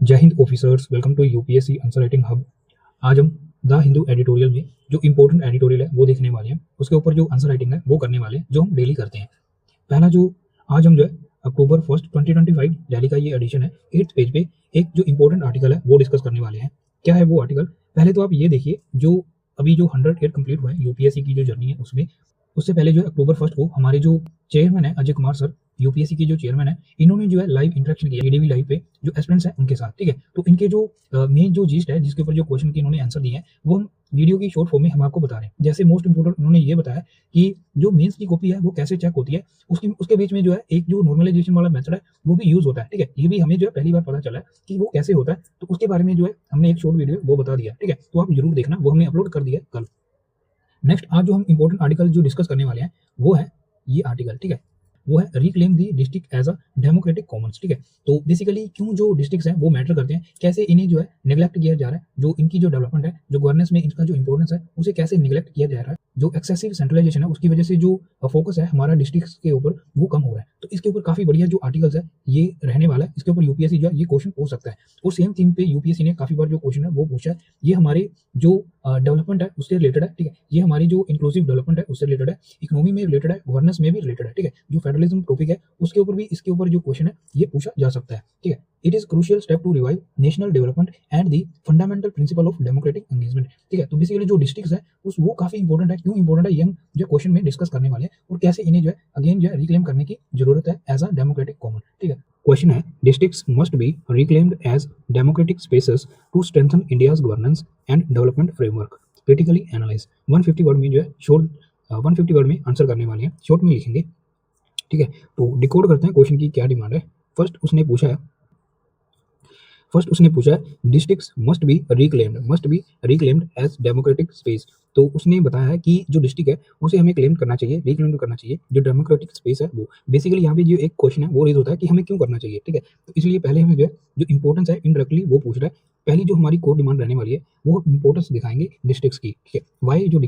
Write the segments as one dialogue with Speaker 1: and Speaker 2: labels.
Speaker 1: जय Hind officers, welcome to UPSC answer writing hub. आज हम द हिंदू एडिटोरियल में जो इंपॉर्टेंट एडिटोरियल है वो देखने वाले हैं। उसके ऊपर जो आंसर राइटिंग है वो करने वाले हैं जो हम डेली करते हैं। पहला जो आज हम जो है अक्टूबर 1 2025 डेली का ये एडिशन है। 8th पेज पे एक जो इंपॉर्टेंट आर्टिकल है वो डिस्कस करने वाले हैं। क्या है वो आर्टिकल? पहले तो आप ये देखिए, जो अभी जो 100 कंप्लीट हुए हैं यूपीएससी की जो जर्नी है उसमें, उससे पहले जो है अक्टूबर 1 को हमारे जो चेयरमैन है अजय कुमार सर, यूपीएससी के जो चेयरमैन है, इन्होंने जो है लाइव इंटरेक्शन किया डीडीवी लाइव पे जो एस्पिरेंट्स हैं उनके साथ। ठीक है, तो इनके जो मेन जो जीस्ट है जिसके ऊपर जो क्वेश्चन की इन्होंने आंसर दिए हैं वो हम वीडियो की शॉर्ट फॉर्म में हम आपको बता रहे हैं। जैसे मोस्ट इंपोर्टेंट उन्होंने ये बताया कि जो मेंस की कॉपी है वो कैसे चेक होती है, उसकी उसके बीच में जो है एक जो नॉर्मलाइजेशन वाला मेथड है वो भी यूज होता है। ठीक है, ये भी हमें जो है पहली बार पता चला है कि वो कैसे होता है, तो उसके बारे में जो है हमने एक शॉर्ट वीडियो वो बता दिया। ठीक है, तो आप जरूर देखना, वो हमने अपलोड कर दिया है कल। नेक्स्ट आज जो हम इंपॉर्टेंट आर्टिकल जो डिस्कस करने वाले हैं वो है ये आर्टिकल। ठीक है, वो है reclaim the district as a democratic commons. ठीक है, तो बेसिकली क्यों जो डिस्ट्रिक्ट्स हैं वो मैटर करते हैं, कैसे इन्हें जो है निगलेक्ट किया जा रहा है, जो इनकी जो डेवलपमेंट है, जो गवर्नेंस में इनका जो इंपॉर्टेंस है उसे कैसे निगलेक्ट किया जा रहा है, जो एक्सेसिव सेंट्रलाइजेशन है उसकी वजह से जो फोकस है हमारा डिस्ट्रिक्ट्स के ऊपर वो कम हो रहा है। तो इसके ऊपर काफी बढ़िया जो आर्टिकल्स है ये रहने वाला है। इसके ऊपर यूपीएससी जो है ये क्वेश्चन हो सकता है, और सेम थीम पे यूपीएससी ने काफी बार जो क्वेश्चन है वो पूछा है। ये हमारे जो डेवलपमेंट है उससे रिलेटेड है। ठीक है, ये हमारी जो इंक्लूसिव डेवलपमेंट है उससे रिलेटेड है, इकोनॉमी में रिलेटेड है, गवर्नेंस में भी रिलेटेड है। ठीक है, जो फेडरलिज्म टॉपिक है उसके ऊपर भी इसके ऊपर जो क्वेश्चन है ये पूछा जा सकता है। ठीक है, it is crucial step to revive national development and the fundamental principle of democratic engagement. ठीक है, तो बेसिकली जो डिस्ट्रिक्ट्स है उस वो काफी इंपॉर्टेंट है। क्यों इंपॉर्टेंट है ये हम जो क्वेश्चन में डिस्कस करने वाले हैं, और कैसे इन्हें जो है अगेन जो है रिक्लेम करने की जरूरत है एज अ डेमोक्रेटिक कॉमन। ठीक है, क्वेश्चन है districts must be reclaimed as democratic spaces to strengthen India's governance and development framework. Critically analyse. 150 word में जो है शॉर्ट 150 वर्ड में आंसर करने वाले हैं, शॉर्ट में लिखेंगे। ठीक है, तो डिकोड करते हैं क्वेश्चन की क्या डिमांड है। फर्स्ट उसने पूछा है फर्स्ट उसने पूछा है districts must be reclaimed as democratic space. तो उसने बताया है कि जो डिस्ट्रिक्ट है उसे हमें क्लेम करना चाहिए, रिक्लेम करना चाहिए, जो डेमोक्रेटिक स्पेस है वो। बेसिकली यहाँ पे जो एक क्वेश्चन है वो रेज होता है कि हमें क्यों करना चाहिए। ठीक है, तो इसलिए पहले हमें जो है जो इंपॉर्टेंस है इनडायरेक्टली वो पूछ रहा है। पहली जो हमारी कोर डिमांड रहने वाली है वो इंपॉर्टेंस दिखाएंगे डिस्ट्रिक्ट्स की। ठीक है, वाई जो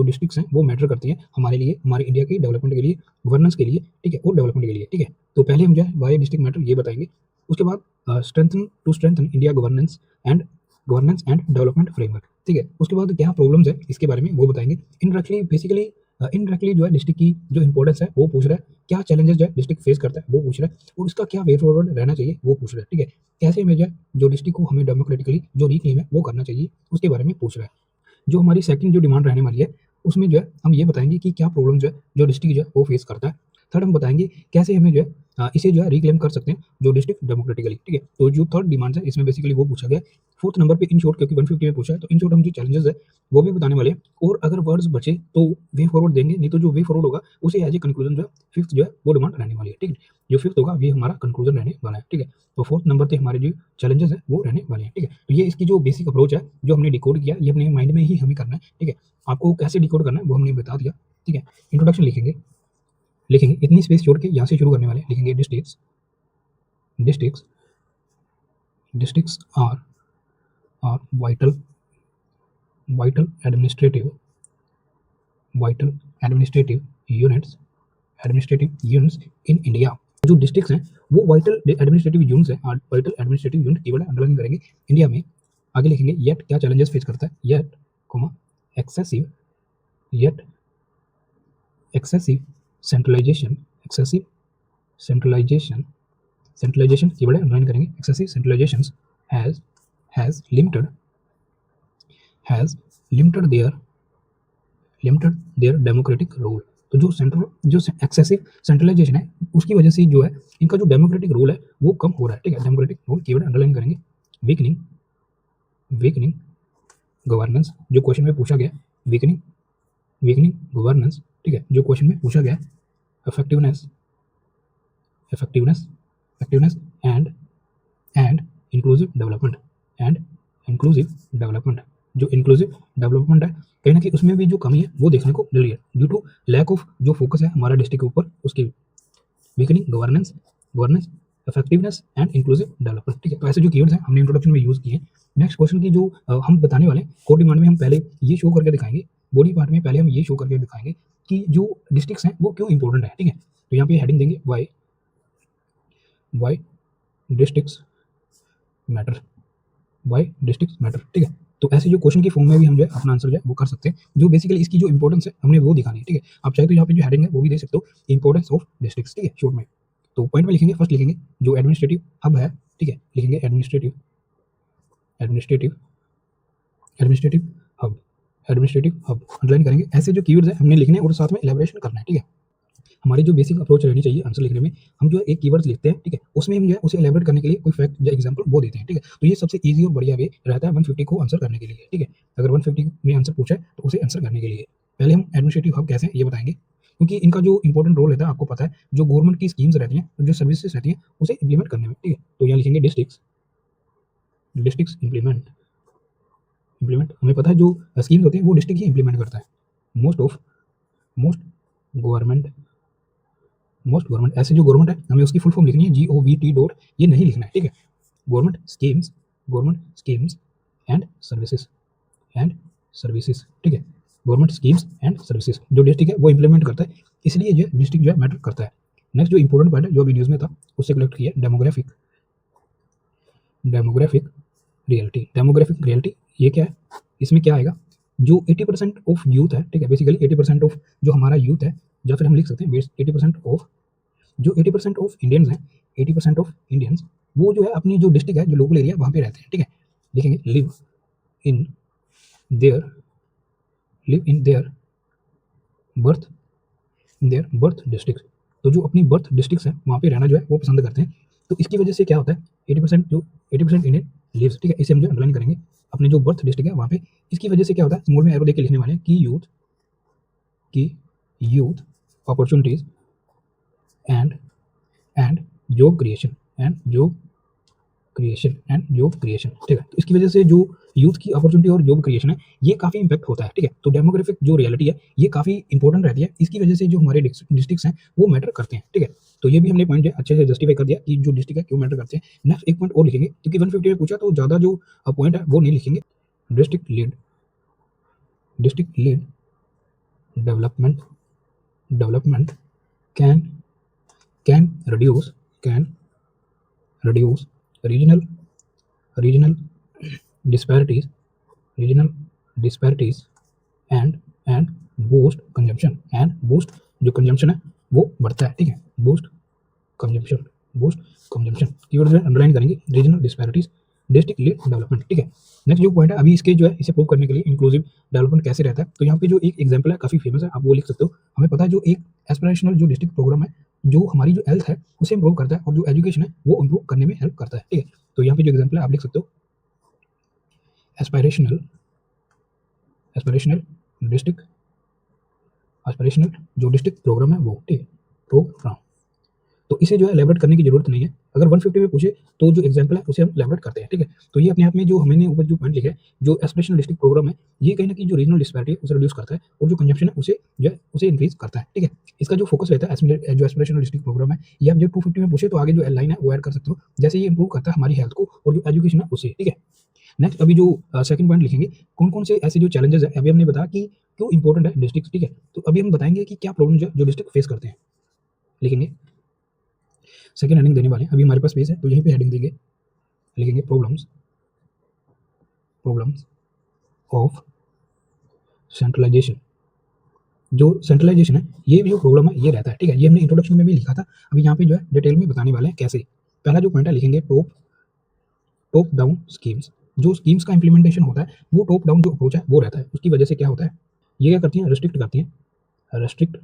Speaker 1: डिस्ट्रिक्ट्स हैं वो मैटर करती हैं हमारे लिए, हमारे इंडिया के डेवलपमेंट के लिए, गवर्नेंस के लिए। ठीक है, और डेवलपमेंट के लिए। ठीक है, तो पहले हम जो है वाई डिस्ट्रिक्ट मैटर ये बताएंगे। उसके बाद strengthen India governance and development framework. ठीक है, उसके बाद क्या प्रॉब्लम्स है इसके बारे में वो बताएंगे। इनडायरेक्टली जो है डिस्ट्रिक्ट की जो इंपॉर्टेंस है वो पूछ रहा है, क्या चैलेंजेस जो है डिस्ट्रिक्ट फेस करता है वो पूछ रहा है, और इसका क्या वे फॉरवर्ड रहना चाहिए वो पूछ रहा है। ठीक है, कैसे में जो डिस्ट्रिक्ट को हमें डेमोक्रेटिकली जो रिक्लेम है वो करना चाहिए उसके बारे में पूछ रहा है। जो हमारी सेकंड जो डिमांड रहने वाली है उसमें जो है हम ये बताएंगे कि क्या प्रॉब्लम जो है जो डिस्ट्रिक्ट जो है वो फेस करता है। थर्ड हम बताएंगे कैसे हमें जो है इसे जो है रिक्लेम कर सकते हैं जो डिस्ट्रिक्ट डेमोक्रेटिकली। ठीक है, तो जो थर्ड डिमांड है इसमें बेसिकली वो पूछा गया। फोर्थ नंबर पे इन शॉर्ट, क्योंकि 150 में पूछा है तो इन शॉर्ट हम जो चैलेंजेस है वो भी बताने वाले हैं, और अगर वर्ड्स बचे तो वे फॉरवर्ड देंगे, नहीं तो जो वे फॉरवर्ड होगा उसे एज ए कंक्लूजन जो है फिफ्थ जो है वो डिमांड रहने वाली है। ठीक है, जो फिफ्थ होगा ये हमारा कंक्लूजन रहने वाला है। ठीक है, तो फोर्थ नंबर पे हमारे जो चैलेंजेस है वो रहने वाले हैं। ठीक है, तो ये इसकी जो बेसिक अप्रोच है जो हमने डिकोड किया, ये अपने माइंड में ही हमें करना है। ठीक है, आपको कैसे डिकोड करना है वो हमने बता दिया। ठीक है, इंट्रोडक्शन लिखेंगे इतनी स्पेस छोड़ के यहाँ से शुरू करने वाले लिखेंगे districts districts are vital administrative units in India. जो डिस्ट्रिक्ट्स हैं वो वाइटल एडमिनिस्ट्रेटिव यूनिट्स हैं। Vital administrative unit keyword underline करेंगे इंडिया में। आगे लिखेंगे येट क्या चैलेंजेस फेस करता है, yet excessive yet excessive centralisation centralisation keyword underline करेंगे। Excessive centralisation has has limited their democratic role. तो जो एक्सेसिव सेंट्रलाइजेशन है उसकी वजह से जो है इनका जो डेमोक्रेटिक रोल है वो कम हो रहा है। ठीक है, डेमोक्रेटिक रोल कीवर्ड अंडरलाइन करेंगे। वीकनिंग गवर्नेंस, जो क्वेश्चन में पूछा गया, वीकनिंग गवर्नेंस। ठीक है, जो क्वेश्चन में पूछा गया, इफेक्टिवनेस एंड इंक्लूसिव डेवलपमेंट। जो इंक्लूसिव डेवलपमेंट है कहीं ना कहीं उसमें भी जो कमी है वो देखने को मिल रही है ड्यू टू लैक ऑफ जो फोकस है हमारा डिस्ट्रिक्ट के ऊपर उसकी। Weakening governance effectiveness and inclusive development. ठीक है, तो ऐसे जो कीवर्ड्स हैं हमने इंट्रोडक्शन में यूज किए। नेक्स्ट क्वेश्चन की जो हम बताने वाले कोर डिमांड में हम पहले ये शो करके दिखाएंगे, बॉडी पार्ट में पहले हम ये शो करके दिखाएंगे कि जो डिस्ट्रिक्ट्स हैं वो क्यों इंपॉर्टेंट है। ठीक है, तो यहाँ पे हेडिंग देंगे why districts matter, why district matter, ठीक है। तो ऐसे जो क्वेश्चन की फॉर्म में भी हम जो है अपना आंसर जो है वो कर सकते हैं, जो बेसिकली इसकी जो इंपॉर्टेंस है हमने वो दिखानी है, ठीक है। आप चाहे तो यहाँ पे जो हेडिंग है वो भी दे सकते हो, इंपॉर्टेंस ऑफ डिस्ट्रिक्ट्स, ठीक है, शॉर्ट में। तो पॉइंट में लिखेंगे, फर्स्ट लिखेंगे जो एडमिनिस्ट्रेटिव हब है, ठीक है, लिखेंगे administrative administrative administrative hub, administrative hub underline करेंगे। ऐसे जो कीवर्ड्स है हमने लिखने हैं और साथ में इलैबोरेशन करना है, ठीक है। हमारी जो बेसिक अप्रोच रहनी चाहिए आंसर लिखने में, हम जो है एक कीवर्ड्स लिखते हैं, ठीक है, उसमें हम जो है उसे इलैबोरेट करने के लिए कोई फैक्ट या एग्जांपल वो देते हैं, ठीक है। तो ये सबसे ईजी और बढ़िया वे रहता है 150 को आंसर करने के लिए, ठीक है। अगर 150 में आंसर पूछा है तो उसे आंसर करने के लिए पहले हम एडमिनिस्ट्रेटिव हब कैसे हैं ये बताएंगे, क्योंकि इनका जो इंपॉर्टेंट रोल रहता है आपको पता है, जो गवर्नमेंट की स्कीम्स रहती हैं, जो सर्विसेज रहती हैं, उसे इंप्लीमेंट करने में, ठीक है। तो यहाँ लिखेंगे डिस्ट्रिक्ट्स, डिस्ट्रिक्ट्स इंप्लीमेंट, इंप्लीमेंट हमें पता है जो स्कीम्स होती हैं वो डिस्ट्रिक्ट ही इंप्लीमेंट करता है। Most of, most government, most government, ऐसे जो गवर्नमेंट है हमें उसकी फुल फॉर्म लिखनी है, GOVT डॉट, ये नहीं लिखना है, ठीक है। Government schemes, government schemes and services, and services, ठीक है। गवर्नमेंट स्कीम्स एंड सर्विसेज जो डिस्ट्रिक्ट है वो इंप्लीमेंट करता है, इसलिए जो डिस्ट्रिक्ट जो है मैटर करता है। नेक्स्ट जो इंपॉर्टेंट पॉइंट है जो अभी न्यूज़ में था उससे कलेक्ट किया, demographic, demographic reality, demographic reality ये क्या है, इसमें क्या आएगा, जो 80% ऑफ यूथ है, ठीक है, बेसिकली 80% ऑफ जो हमारा यूथ है, या फिर हम लिख सकते हैं 80% ऑफ, जो 80% ऑफ इंडियंस हैं, 80% ऑफ इंडियंस वो जो है अपनी जो डिस्ट्रिक्ट है, जो लोकल एरिया वहाँ पे रहते हैं, ठीक है। लिखेंगे live in their, live in their birth, there birth district, तो जो अपनी बर्थ डिस्ट्रिक्ट है वहाँ पे रहना जो है वो पसंद करते हैं। तो इसकी वजह से क्या होता है, 80% जो 80% इंडियन लिव्स, ठीक है, इसे हम जो अंडरलाइन करेंगे अपने जो बर्थ डिस्ट्रिक्ट है वहाँ पे। इसकी वजह से क्या होता है, स्मॉल में एरो देख के लिखने वाले हैं कि यूथ, की youth opportunities and and job creation, and job creation, and job creation, ठीक है। तो इसकी वजह से जो यूथ की अपॉर्चुनिटी और जॉब क्रिएशन है ये काफ़ी इंपैक्ट होता है, ठीक है। तो डेमोग्राफिक जो रियलिटी है ये काफ़ी इंपॉर्टेंट रहती है, इसकी वजह से जो हमारे डिस्ट्रिक्ट्स हैं वो मैटर करते हैं, ठीक है। तो ये भी हमने पॉइंट अच्छे से जस्टिफाई कर दिया कि जो डिस्ट्रिक्ट है क्यों मैटर करते हैं। नेक्स्ट एक पॉइंट और लिखेंगे, क्योंकि 150 में पूछा तो ज़्यादा जो पॉइंट है वो नहीं लिखेंगे। District lead, district lead development, development can, can reduce, can reduce regional, regional disparities, regional disparities and boost consumption, and boost जो consumption है वो बढ़ता है, ठीक है, boost consumption, boost consumption keyword जो अंडरलाइन करेंगे, regional disparities, district lead development, ठीक है। नेक्स्ट जो पॉइंट है अभी इसके जो है इसे प्रूव करने के लिए इंक्लूसिव डेवलपमेंट कैसे रहता है, तो यहाँ पे जो एक एग्जांपल है काफ़ी फेमस है, आप वो लिख सकते हो। हमें पता है जो एक एस्पिरेशनल जो डिस्ट्रिक्ट प्रोग्राम है जो हमारी जो हेल्थ है उसे इंप्रूव करता है और जो एजुकेशन है वो इंप्रूव करने में हेल्प करता है, ठीक है। तो यहाँ पे जो एग्जांपल है आप लिख सकते हो, एस्पिरेशनल, एस्पिरेशनल डिस्ट्रिक्ट, एस्पिरेशनल जो डिस्ट्रिक्ट प्रोग्राम है वो, ठीक है, प्रोग्राम। तो इसे जो है एलैबोरेट करने की जरूरत नहीं है, अगर 150 में पूछे तो जो एग्जांपल है उसे हम एलैबोरेट करते हैं, ठीक है। तो ये अपने आप में जो हमने ऊपर जो पॉइंट लिखे हैं, जो एस्पिरेशनल डिस्ट्रिक्ट प्रोग्राम है ये कहीं ना कहीं जो रीजनल डिस्पैरिटी है उसे रिड्यूस करता है और जो कंजप्शन है उसे जो है उसे इंक्रीज करता है, ठीक है। इसका जो फोकस रहता है जो एस्पिरेशनल डिस्ट्रिक्ट प्रोग्राम है, ये आप जब 250 में पूछे तो आगे जो एल लाइन है वो ऐड कर सकते हो, जैसे ये इंप्रूव करता है हमारी हेल्थ को और जो एजुकेशन है उसे, ठीक है। नेक्स्ट अभी जो सेकंड पॉइंट लिखेंगे, कौन कौन से ऐसे जो चैलेंजेस है अभी हमने बताया कि क्यों इंपॉर्टेंट है डिस्ट्रिक्ट, ठीक है। तो अभी हम बताएंगे कि क्या प्रॉब्लम जो डिस्ट्रिक्ट फेस करते हैं, लिखेंगे सेकंड हेडिंग देने वाले हैं, अभी हमारे पास स्पेस है तो यहीं पे हेडिंग देंगे, लिखेंगे प्रॉब्लम्स, प्रॉब्लम्स ऑफ सेंट्रलाइजेशन। जो सेंट्रलाइजेशन है ये भी जो प्रॉब्लम है ये रहता है, ठीक है, ये हमने इंट्रोडक्शन में भी लिखा था, अभी यहाँ पे जो है डिटेल में बताने वाले हैं कैसे। पहला जो पॉइंट है लिखेंगे टॉप, टॉप डाउन स्कीम्स, जो स्कीम्स का इंप्लीमेंटेशन होता है वो टॉप डाउन जो अप्रोच है वो रहता है, उसकी वजह से क्या होता है, ये क्या करती हैं, रिस्ट्रिक्ट करती हैं, रिस्ट्रिक्ट,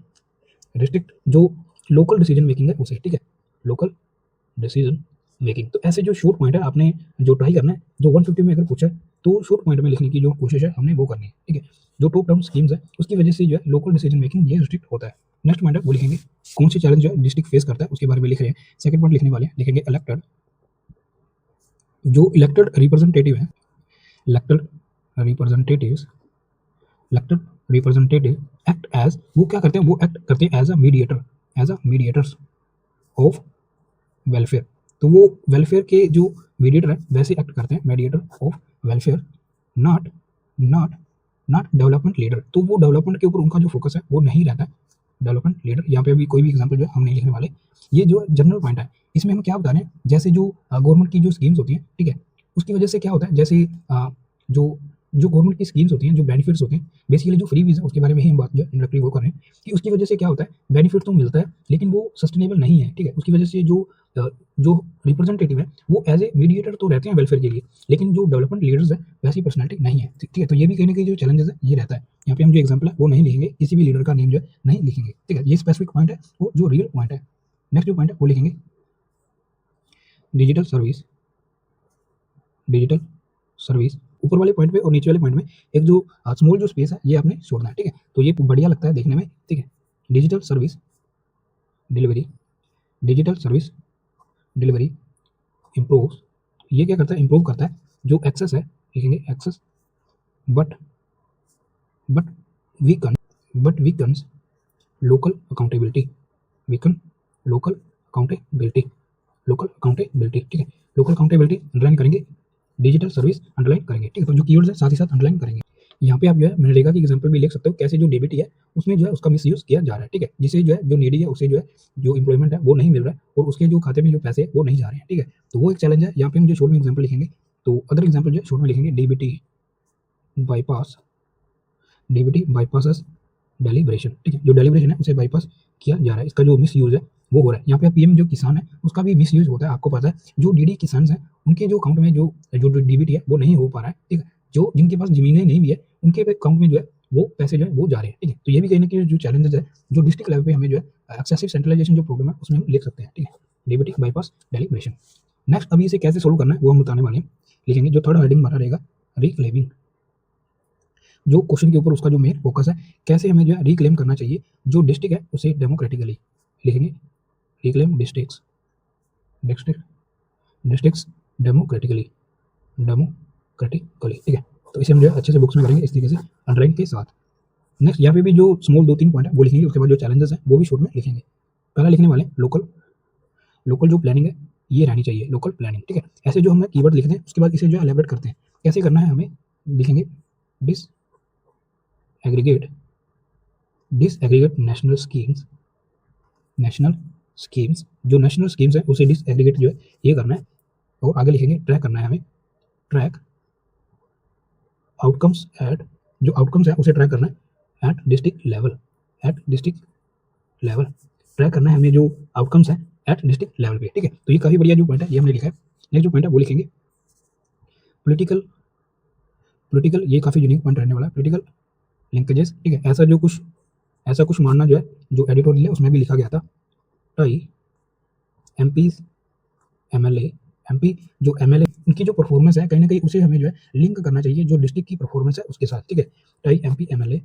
Speaker 1: रिस्ट्रिक्ट जो लोकल डिसीजन मेकिंग है उसे, ठीक है, लोकल डिसीजन मेकिंग। तो ऐसे जो शॉर्ट पॉइंट है आपने जो ट्राई करना है, जो 150 में अगर पूछा है तो शॉर्ट पॉइंट में लिखने की जो कोशिश है हमने वो करनी है, ठीक है। जो टॉप डाउन स्कीम्स है उसकी वजह से जो है लोकल डिसीजन मेकिंग ये रिस्ट्रिक्ट होता है। नेक्स्ट पॉइंट है वो लिखेंगे कौन से चैलेंज जो है डिस्ट्रिक्ट फेस करता है उसके बारे में लिख रहे हैं। सेकंड पॉइंट लिखने वाले हैं, लिखेंगे इलेक्टेड, जो इलेक्टेड रिप्रेजेंटेटिव है, elected representatives, elected representative act as, वो क्या करते हैं, वो एक्ट करते हैं as a mediator, as a mediators of welfare. तो वो वेलफेयर के जो मीडिएटर है वैसे एक्ट करते हैं, mediator of welfare, not not not development leader. तो वो डेवलपमेंट के ऊपर उनका जो फोकस है वो नहीं रहता है डेवलपमेंट लीडर। यहाँ पे अभी कोई भी एग्जांपल जो है हम नहीं लिखने वाले, ये जो जनरल पॉइंट है इसमें हम क्या बता रहे हैं, जैसे जो गवर्नमेंट की जो स्कीम्स होती हैं, ठीक है, उसकी वजह से क्या होता है, जैसे जो जो गवर्नमेंट की स्कीम्स होती हैं, जो बेनिफिट्स होते हैं, बेसिकली जो फ्रीबीज़ है उसके बारे में ही हम बात जो इंडायरेक्टली वो कर रहे हैं कि उसकी वजह से क्या होता है, बेनिफिट तो मिलता है लेकिन वो सस्टेनेबल नहीं है, ठीक है? उसकी वजह से जो रिप्रेजेंटेटिव है वो एज़ ए मीडिएटर तो रहते हैं वेलफेयर के लिए, लेकिन जो डेवलपमेंट लीडर्स हैं वैसी पर्सनैलिटी नहीं है, ठीक है? तो ये भी कहीं न कहीं जो चैलेंजेस है ये रहता है। यहाँ पे हम जो एग्ज़ाम्पल है वो नहीं लिखेंगे, किसी भी लीडर का नेम जो है नहीं लिखेंगे, ठीक है? ये स्पेसिफिक पॉइंट है, वो जो रियल पॉइंट है। नेक्स्ट जो पॉइंट है वो लिखेंगे डिजिटल सर्विस, डिजिटल सर्विस। ऊपर वाले पॉइंट पे और नीचे वाले पॉइंट में एक जो स्मॉल जो स्पेस है ये आपने छोड़ना है, ठीक है? तो ये बढ़िया लगता है देखने में, ठीक है? Digital service delivery, digital service delivery improves, ये क्या करता है, इम्प्रूव करता है जो एक्सेस है, लिखेंगे access, but but weaken but weakens local accountability, weaken local accountability, local accountability, ठीक है? लोकल अकाउंटेबिलिटी अंडरलाइन करेंगे, डिजिटल सर्विस अंडरलाइन करेंगे, ठीक है? तो जो कीवर्ड्स है साथ ही साथ अंडरलाइन करेंगे। यहाँ पे आप जो है मनरेगा की एग्जांपल भी लिख सकते हो, कैसे जो डीबीटी है उसमें जो है उसका मिसयूज़ किया जा रहा है, ठीक है? जिसे जो है जो नीडी है उसे जो है जो एम्प्लॉयमेंट है वो नहीं मिल रहा है और उसके जो खाते में जो पैसे हैं वो नहीं जा रहे हैं, ठीक है? तो वो एक चैलेंज है। यहाँ पे हम जो शॉर्ट में एग्जांपल लिखेंगे, तो अदर एग्जांपल जो है शॉर्ट में लिखेंगे DBT bypass, DBT bypasses deliberation, ठीक है? जो डेलिब्रेशन है उसे बाईपास किया जा रहा है, इसका जो मिसयूज़ है वो हो रहा है। यहाँ पे पीएम जो किसान है उसका भी मिसयूज़ होता है, आपको पता है। जो डीडी किसान हैं उनके जो अकाउंट में जो जो डीबीटी है वो नहीं हो पा रहा है, ठीक है? जो जिनके पास ज़मीनें नहीं भी है उनके अकाउंट में जो है वो पैसे जो है वो जा रहे हैं, ठीक है? तो ये भी कहीं न कहीं जो चैलेंजेज़ है, जो डिस्ट्रिक्ट लेवल पे हमें जो है एक्सेसिव सेंट्रलाइज़ेशन जो प्रॉब्लम है उसमें हम लिख सकते हैं, ठीक है? DBT bypass deliberation. नेक्स्ट अभी इसे कैसे सोल्व करना है वो हम बताने वाले हैं। लिखेंगे जो थर्ड हेडिंग हमारा रहेगा रिक्लेमिंग। जो क्वेश्चन के ऊपर उसका जो मेन फोकस है, कैसे हमें जो है रिक्लेम करना चाहिए जो डिस्ट्रिक्ट है उसे डेमोक्रेटिकली, लिखेंगे reclaim districts, district districts democratically, democratically, ठीक है? तो इसे हम जो है अच्छे से बुक्स में करेंगे इस तरीके से अंडरलाइन के साथ। नेक्स्ट यहाँ पे भी जो स्मॉल 2-3 पॉइंट है वो लिखेंगे, उसके बाद जो चैलेंजेस हैं वो भी शॉर्ट में लिखेंगे। पहला लिखने वाले लोकल, लोकल जो प्लानिंग है ये रहनी चाहिए, लोकल प्लानिंग, ठीक है? ऐसे जो हमें कीवर्ड लिखते हैं उसके बाद इसे जो है एलैबोरेट करते हैं। कैसे करना है हमें, लिखेंगे disaggregate, disaggregate national schemes, national schemes, जो नेशनल स्कीम्स है उसे डिसएग्रीगेट जो है ये करना है। और आगे लिखेंगे ट्रैक करना है हमें, ट्रैक आउटकम्स एट, जो आउटकम्स है उसे ट्रैक करना है at district level, at district level, track करना है हमें जो आउटकम्स है एट डिस्ट्रिक्ट लेवल पे, ठीक है? तो ये काफ़ी बढ़िया जो पॉइंट है ये हमने लिखा है। नेक्स्ट जो पॉइंट है वो लिखेंगे पॉलिटिकल, पॉलिटिकल ये काफ़ी यूनिक पॉइंट रहने वाला है, पॉलिटिकल लिंकेजेस, ठीक है? ऐसा कुछ मानना जो है जो एडिटोरियल है उसमें भी लिखा गया था, टाई एमपीज एमएलए, एमपी जो एमएलए उनकी जो परफॉर्मेंस है कहीं न कहीं उसे हमें जो है लिंक करना चाहिए जो डिस्ट्रिक्ट की परफॉर्मेंस है उसके साथ, ठीक है? Tie MP MLA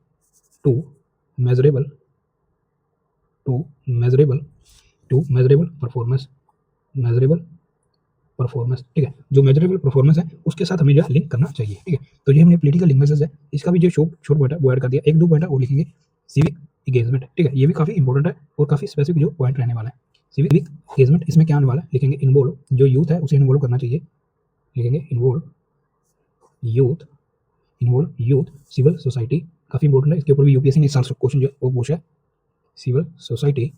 Speaker 1: to measurable, to measurable, to measurable performance, measurable performance, ठीक है? जो मेजरेबल परफॉर्मेंस है उसके साथ हमें जो है लिंक करना चाहिए, ठीक है? तो ये हमने पॉलिटिकल लिंकेजेस है, इसका भी जो शॉर्ट पॉइंट है वो ऐड कर दिया। 1-2 पॉइंट है वो लिखेंगे सिविक एंगेजमेंट, ठीक है? ये भी काफ़ी इंपॉर्टेंट है और काफ़ी स्पेसिफिक जो पॉइंट रहने वाला है। सिविक एंगेजमेंट इसमें क्या आने वाला है, लिखेंगे इन्वॉल्व, जो यूथ है उसे इन्वॉल्व करना चाहिए, लिखेंगे involve youth, involve youth, civil society काफ़ी इंपॉर्टेंट है, इसके ऊपर भी यूपीएससी ने इस साल क्वेश्चन जो है वो पूछा है। सिविल सोसाइटी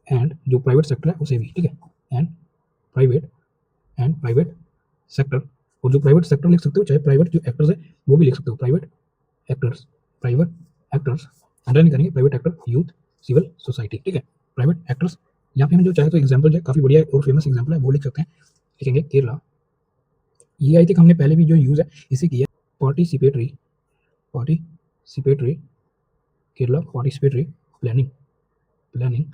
Speaker 1: एंड जो प्राइवेट सेक्टर है उसे भी, ठीक है? एंड प्राइवेट सेक्टर, और जो प्राइवेट सेक्टर लिख सकते हो चाहे प्राइवेट जो एक्टर्स है वो भी लिख सकते हो, private actors, private actors underline करेंगे, private actor, youth, civil society, ठीक है? Private actors. यहाँ पे हम जो चाहे तो एग्जाम्पल जो है काफ़ी बढ़िया और फेमस एग्जाम्पल है वो लिख सकते हैं, लिखेंगे केरला। ये आई थिंक हमने पहले भी जो यूज़ है इसे किया, participatory, participatory Kerala, participatory planning, planning,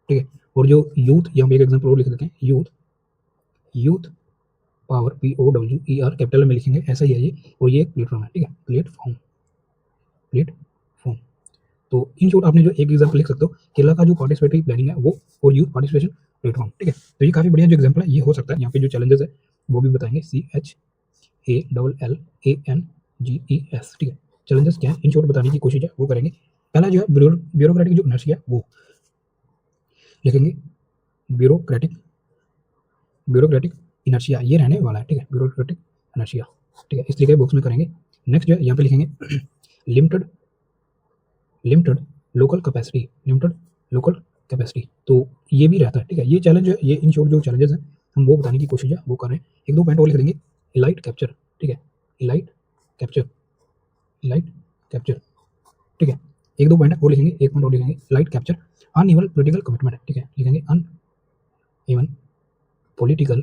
Speaker 1: ठीक है? और जो यूथ, यहाँ पे एक एग्जाम्पल और लिख देते हैं, youth, youth power, POWER capital में लिखेंगे, ऐसा ही है ये, और ये एक प्लेटफॉर्म है, ठीक है? Platform, platform. तो इन शॉर्ट आपने जो एक एग्जाम्पल लिख सकते हो केरला का जो पार्टिसिपेटरी प्लानिंग है वो, और यूथ पार्टिसिपेशन प्लेटफॉर्म, ठीक है? तो ये काफ़ी बढ़िया जो एग्जाम्पल है ये हो सकता है। यहाँ पे जो चैलेंजेस है वो भी बताएंगे, CHALLANGES, ठीक है? चैलेंजेस क्या है इन शॉर्ट बताने की कोशिश है वो करेंगे। पहला जो है ब्यूरोक्रेटिक जो इनर्शिया वो लिखेंगे, ब्यूरोक्रेटिक, ब्यूरोक्रेटिक इनर्शिया ये रहने वाला है, ठीक है? ब्यूरोक्रेटिक इनर्शिया, ठीक है? इस तरीके के बॉक्स में करेंगे। नेक्स्ट जो है यहाँ पे लिखेंगे limited, limited local capacity, limited local capacity, तो ये भी रहता है, ठीक है? ये चैलेंज है, ये इन शॉर्ट जो चैलेंजेस हैं हम वो बताने की कोशिश है वो कर रहे हैं। 1-2 पॉइंट और लिख देंगे, इलाइट कैप्चर, ठीक है, इलाइट कैप्चर, इलाइट कैप्चर, ठीक है। एक दो पॉइंट है वो लिखेंगे, एक पॉइंट और लिखेंगे, elite capture uneven political commitment, ठीक है, लिखेंगे अनइवन पॉलिटिकल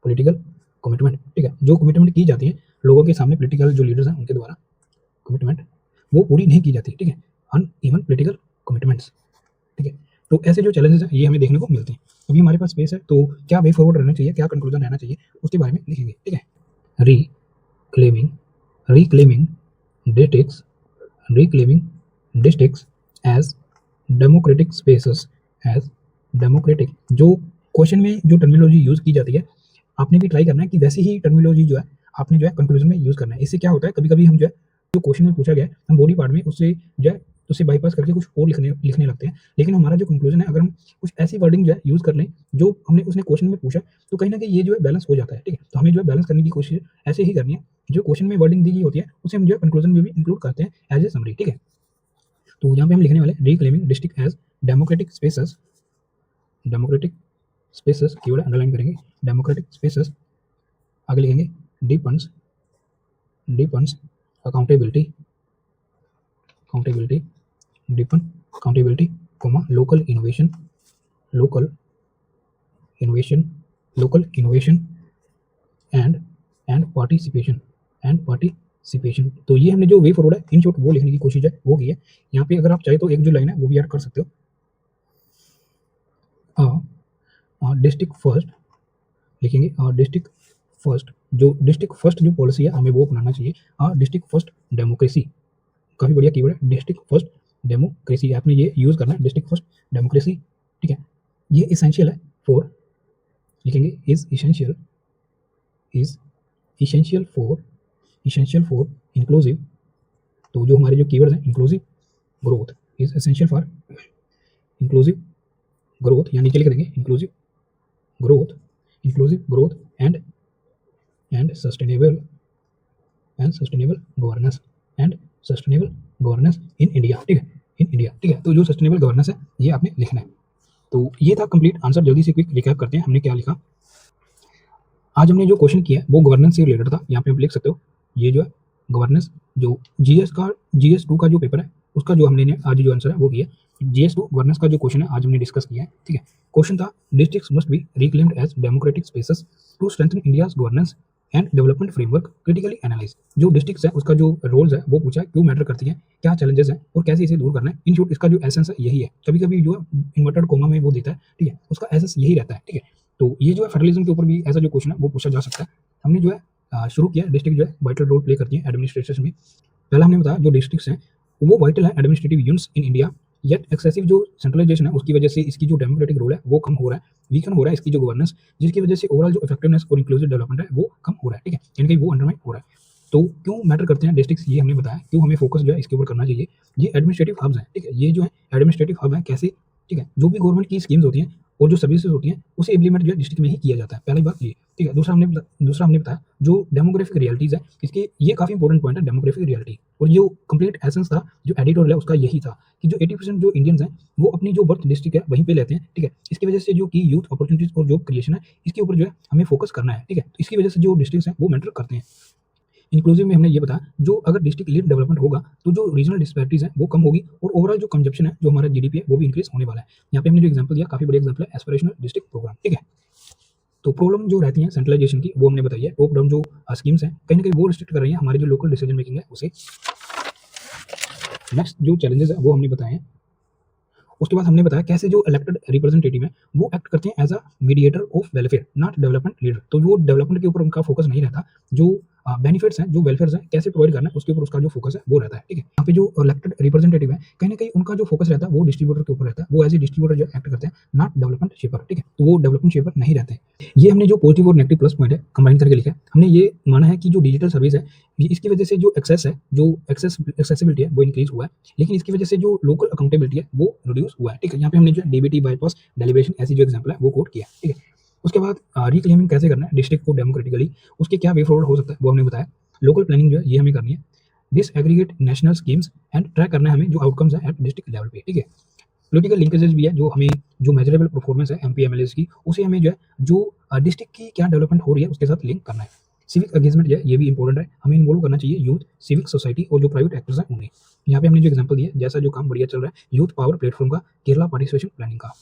Speaker 1: पॉलिटिकल कमिटमेंट, ठीक है। जो कमिटमेंट की जाती है लोगों के सामने, पॉलिटिकल जो लीडर्स हैं उनके द्वारा कमिटमेंट वो पूरी नहीं की जाती, ठीक है, अनइवन पॉलिटिकल कमिटमेंट्स, ठीक है। तो ऐसे जो चैलेंजेस हैं ये हमें देखने को मिलते हैं। अभी हमारे पास स्पेस है, तो क्या वे फॉरवर्ड रहना चाहिए, क्या कंक्लूजन रहना चाहिए, उसके बारे में लिखेंगे, ठीक है। Reclaiming reclaiming districts reclaiming districts as democratic spaces, as democratic, जो क्वेश्चन में जो टर्मिनोलॉजी यूज की जाती है आपने भी ट्राई करना है कि वैसी ही टर्मिनोलॉजी जो है आपने जो है कंक्लूजन में यूज करना है। इससे क्या होता है, कभी कभी हम जो है जो क्वेश्चन में पूछा गया है हम बॉडी पार्ट में उससे जो है उससे बाईपास करके कुछ और लिखने लिखने लगते हैं, लेकिन हमारा जो कंक्लूजन है अगर हम कुछ ऐसी वर्डिंग जो है यूज कर लें जो हमने उसने क्वेश्चन में पूछा, तो कहीं ना कहीं ये जो है बैलेंस हो जाता है, ठीक है। तो हमें जो है बैलेंस करने की कोशिश ऐसे ही करनी है, जो क्वेश्चन में वर्डिंग दी गई होती है उसे हम जो है कंक्लूजन में भी इंक्लूड करते हैं एज ए समरी, ठीक है। तो यहाँ पे हम लिखने वाले reclaiming district as democratic spaces, democratic spaces keyword underline करेंगे, डेमोक्रेटिक स्पेसेस, आगे लिखेंगे depends depends accountability, accountability, depend accountability, comma local innovation, local innovation, local innovation and and participation, and participation. तो ये हमने जो वे फॉरवर्ड है in short वो लिखने की कोशिश है वो की है। यहाँ पे अगर आप चाहे तो एक जो लाइन है वो भी ऐड कर सकते हो, डिस्ट्रिक्ट फर्स्ट, लिखेंगे डिस्ट्रिक्ट फर्स्ट, जो डिस्ट्रिक्ट फर्स्ट जो पॉलिसी है हमें वो अपनाना चाहिए, डिस्ट्रिक्ट फर्स्ट डेमोक्रेसी, काफ़ी बढ़िया कीवर्ड है, डिस्ट्रिक्ट फर्स्ट डेमोक्रेसी, आपने ये यूज़ करना है, डिस्ट्रिक्ट फर्स्ट डेमोक्रेसी, ठीक है। ये इसेंशियल है फॉर, लिखेंगे is essential, is essential for inclusive, तो जो हमारे जो कीवर्ड्स हैं inclusive growth, is essential for inclusive growth, या नीचे लिख देंगे inclusive growth, inclusive growth and sustainable governance, and sustainable governance in India, ठीक है, इन इंडिया, ठीक है। तो जो सस्टेनेबल गवर्नेंस है ये आपने लिखना है। तो ये था कंप्लीट आंसर, जल्दी से क्विक रिकैप करते हैं हमने क्या लिखा। आज हमने जो क्वेश्चन किया वो गवर्नेंस से रिलेटेड था, यहाँ पे आप लिख सकते हो, ये जो है गवर्नेंस, जो GS2 का जो पेपर है उसका जो हमने आज जो आंसर है वो किया, GS2 गवर्नेंस का जो क्वेश्चन है आज हमने डिस्कस किया है, ठीक है। क्वेश्चन था districts must be reclaimed as democratic spaces to strengthen India's governance and development framework, critically analyse, जो डिस्ट्रिक्ट्स है उसका जो रोल्स है वो पूछा है, क्यों मैटर करती है, क्या चैलेंजेस हैं और कैसे इसे दूर करना है। इन शॉर्ट इसका जो एसेंस है यही है, कभी कभी जो है इन्वर्टेड कोमा में वो देता है, ठीक है, उसका एसेंस यही रहता है, ठीक है। तो ये जो है फेडरलिज्म के ऊपर भी ऐसा जो क्वेश्चन है वो पूछा जा सकता है। हमने जो है शुरू किया, डिस्ट्रिक्ट जो है वाइटल रोल प्ले करती है एडमिनिस्ट्रेशन में। पहला हमने बताया जो डिस्ट्रिक्ट्स हैं वो वाइटल है administrative units in India, yet excessive जो सेंट्रलाइजेशन है उसकी वजह से इसकी जो डेमोक्रेटिक रोल है वो कम हो रहा है, वीकन हो रहा है इसकी जो गवर्नेंस, जिसकी वजह से ओवरऑल जो इफेक्टिवनेस और इंक्लूसिव डेवलपमेंट है वो कम हो रहा है, ठीक है, यानी कि वो अंडरमाइन हो रहा है। तो क्यों मैटर करते हैं डिस्ट्रिक्ट्स, ये हमने बताया, क्यों हमें फोकस जो है इसके ऊपर करना चाहिए। ये एडमिनिस्ट्रेटिव हब्स हैं, ठीक है, ये जो है एडमिनिस्ट्रेटिव हब है, कैसे, ठीक है, जो भी गवर्नमेंट की स्कीम्स होती हैं और जो सर्विसेज होती हैं उसे इम्प्लीमेंट जो है डिस्ट्रिक्ट में ही किया जाता है, पहली बात ये, ठीक है। दूसरा हमने बताया जो डेमोग्राफिक रियलिटीज़ है इसके, ये काफ़ी इंपॉर्टेंट पॉइंट है डेमोग्राफिक रियलिटी, और जो कंप्लीट एसेंस था जो एडिटोरियल है उसका यही था कि जो 80% जो इंडियंस हैं वो अपनी जो बर्थ डिस्ट्रिक्ट है वहीं पे लेते हैं, ठीक है। इसकी वजह से जो कि यूथ अपॉर्चुनिटीज और जॉब क्रिएशन है इसके ऊपर जो है हमें फोकस करना है, ठीक है। इसकी वजह से जो डिस्ट्रिक्ट्स हैं वो मैटर करते हैं। इंक्लूसिव में हमने ये बताया जो अगर डिस्ट्रिक्ट लीड डेवलपमेंट होगा तो जो रीजनल डिस्पैरिटीज है वो कम होगी और ओवरऑल जो कंजप्शन है जो हमारा GDP है वो भी इंक्रीज होने वाला है। यहाँ पे हमने जो एग्जांपल दिया काफी बड़ी एग्जांपल है एस्पिरेशनल डिस्ट्रिक्ट प्रोग्राम, ठीक है। तो प्रॉब्लम जो रहती है सेंट्रलाइजेशन की वो हमने बताई है, टॉप डाउन जो स्कीम्स हैं कहीं ना कहीं वो रिस्ट्रिक्ट कर रही है हमारी जो लोकल डिसीजन मेकिंग है उसे। नेक्स्ट जो चैलेंजेस है वो हमने बताए हैं। उसके बाद हमने बताया कैसे जो इलेक्टेड रिप्रेजेंटेटिव है वो एक्ट करते हैं as a mediator of welfare not development leader, तो जो डेवलपमेंट के ऊपर उनका फोकस नहीं रहता, जो बेनिफिट्स हैं जो वेलफेयर हैं कैसे प्रोवाइड करना है उसके ऊपर उसका जो फोकस है वो रहता है, ठीक है। यहाँ पे जो इलेक्टेड रिप्रेजेंटेटिव है कहीं ना कहीं उनका जो फोकस रहता है वो डिस्ट्रीब्यूटर के ऊपर रहता है, वो एज ए डिस्ट्रीब्यूटर जो एक्ट करते हैं नॉट डेवलपमेंट शेपर, ठीक है, तो वो डेवलपमेंट शेपर नहीं रहते हैं। ये हमने जो पॉजिटिव और नेगेटिव प्लस पॉइंट है कंबाइन करके लिखा है, हमने ये माना है कि जो डिजिटल सर्विस है इसकी वजह से जो एक्सेस है जो एक्सेसिबिलिटी है वो इंक्रीज हुआ है, लेकिन इसकी वजह से जो लोकल अकाउंटेबिलिटी है वो रिड्यूस हुआ है, ठीक है। यहाँ पे हमने जो DBT बाईपास डेलिब्रेशन ऐसी जो एग्जांपल है वो कोट किया, ठीक है। उसके बाद रिक्लेमिंग कैसे करना है डिस्ट्रिक्ट को डेमोक्रेटिकली, उसके क्या वे फॉरवर्ड हो सकता है वो हमने बताया। लोकल प्लानिंग जो है ये हमें करनी है, disaggregate national schemes and track करना है हमें जो आउटकम्स है एट डिस्ट्रिक्ट लेवल पे, ठीक है। पॉलिटिकल लिंकेजेस भी है जो हमें जो मेजरेबल परफॉर्मेंस है MP MLAs की उसे हमें जो है जो डिस्ट्रिक्ट की क्या डेवलपमेंट हो रही है उसके साथ लिंक करना है। सिविक एंगेजमेंट जो है ये भी इंपॉर्टेंट है, हमें इन्वॉल्व करना चाहिए यूथ, सिविक सोसाइटी और जो प्राइवेट एक्टर्स हैं उन्हें। यहाँ पे हमने जो एग्जांपल दिया जैसा जो काम बढ़िया चल रहा है यूथ पावर प्लेटफॉर्म का, केरला पार्टिसिपेशन प्लानिंग का।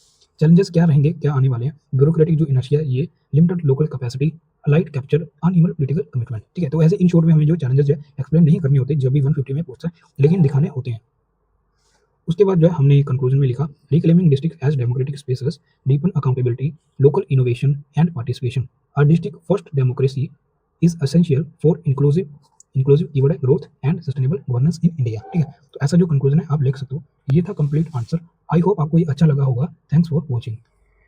Speaker 1: चैलेंजेस क्या रहेंगे, क्या आने वाले हैं, ब्यूरोक्रेटिक जो इनर्शिया, ये limited local capacity, light capture, uneven political commitment. ठीक है, तो ऐसे इन शॉर्ट में हमें जो चैलेंजेस जो है एक्सप्लेन नहीं करने होते जब भी 150 में पोस्ट है, लेकिन दिखाने होते हैं। उसके बाद जो है हमने कंक्लूजन में लिखा, reclaiming district as democratic spaces, deepen accountability, local innovation and participation. A district first democracy is essential for inclusive keyword है growth and sustainable governance in India. ठीक है, तो ऐसा जो कंक्लूजन है आप लिख सकते हो। ये था कंप्लीट आंसर। आई होप आपको ये अच्छा लगा होगा। Thanks for watching.